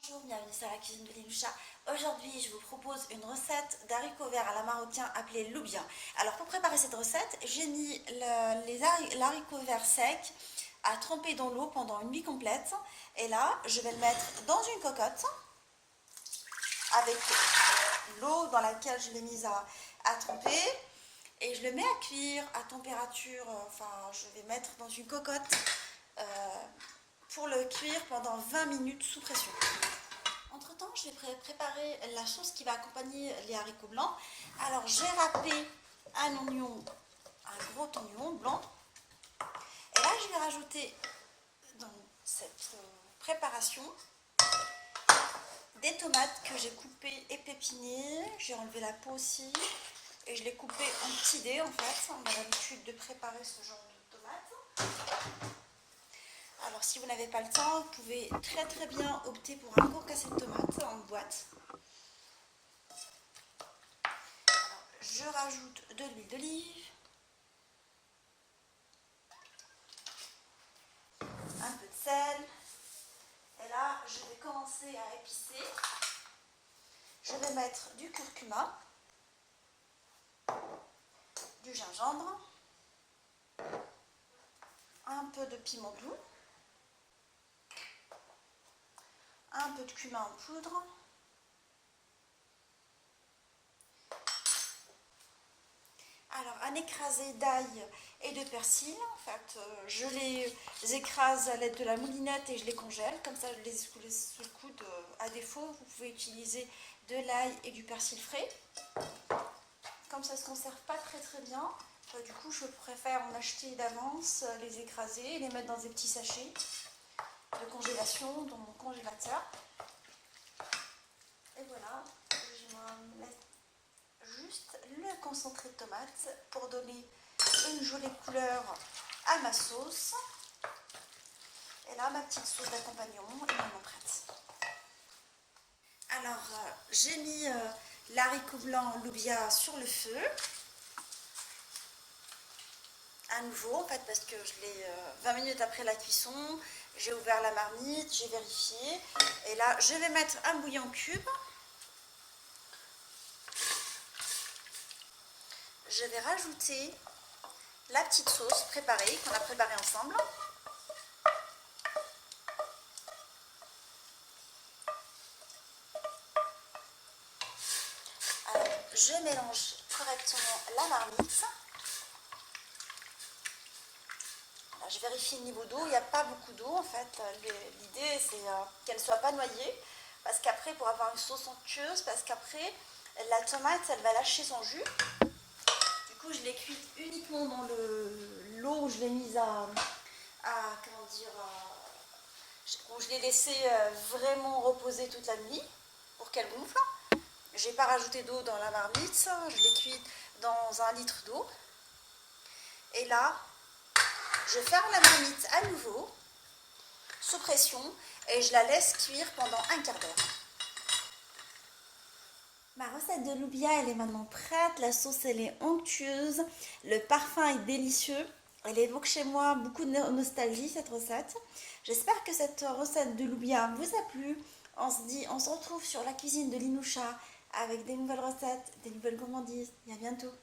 Bonjour, bienvenue sur la cuisine de Linoucha. Aujourd'hui, je vous propose une recette d'haricots verts à la marocain appelée loubia. Alors, pour préparer cette recette, j'ai mis l'haricot vert sec à tremper dans l'eau pendant une nuit complète. Et là, je vais le mettre dans une cocotte avec l'eau dans laquelle je l'ai mise à tremper. Et je le mets à cuire à température, je vais mettre dans une cocotte pour le cuire pendant 20 minutes sous pression. Entre temps, je vais préparer la sauce qui va accompagner les haricots blancs. Alors, j'ai râpé un oignon, un gros oignon blanc. Et là, je vais rajouter dans cette préparation des tomates que j'ai coupées et pépinées. J'ai enlevé la peau aussi. Et je l'ai coupé en petits dés en fait. On a l'habitude de préparer ce genre de tomates. Alors si vous n'avez pas le temps, vous pouvez très bien opter pour un gros cassé de tomates en boîte. Alors, je rajoute de l'huile d'olive, un peu de sel. Et là, je vais commencer à épicer. Je vais mettre du curcuma, du gingembre, un peu de piment doux, un peu de cumin en poudre, alors un écrasé d'ail et de persil. En fait, je les écrase à l'aide de la moulinette et je les congèle, comme ça je les coule sous le coude. À défaut, vous pouvez utiliser de l'ail et du persil frais, comme ça ne se conserve pas très bien. Du coup, je préfère en acheter d'avance, les écraser et les mettre dans des petits sachets de congélation dans mon congélateur. Et voilà, je vais mettre juste le concentré de tomate pour donner une jolie couleur à ma sauce. Et là, ma petite sauce d'accompagnement est maintenant prête. Alors, j'ai mis l'haricot blanc loubia sur le feu. À nouveau, en fait, parce que je l'ai 20 minutes après la cuisson, j'ai ouvert la marmite, j'ai vérifié. Et là, je vais mettre un bouillon cube. Je vais rajouter la petite sauce préparée, qu'on a préparée ensemble. Alors, je mélange correctement la marmite. Alors, je vérifie le niveau d'eau, il n'y a pas beaucoup d'eau en fait. L'idée c'est qu'elle ne soit pas noyée, parce qu'après, pour avoir une sauce onctueuse, parce qu'après, la tomate, elle va lâcher son jus. Du coup, je l'ai cuite uniquement dans l'eau où je l'ai mise où je l'ai laissée vraiment reposer toute la nuit pour qu'elle gonfle. Je n'ai pas rajouté d'eau dans la marmite, je l'ai cuite dans 1 litre d'eau. Et là, je ferme la marmite à nouveau, sous pression, et je la laisse cuire pendant un quart d'heure. Ma recette de loubia, elle est maintenant prête. La sauce, elle est onctueuse. Le parfum est délicieux. Elle évoque chez moi beaucoup de nostalgie, cette recette. J'espère que cette recette de loubia vous a plu. On se retrouve sur la cuisine de Linoucha avec des nouvelles recettes, des nouvelles gourmandises. Et à bientôt.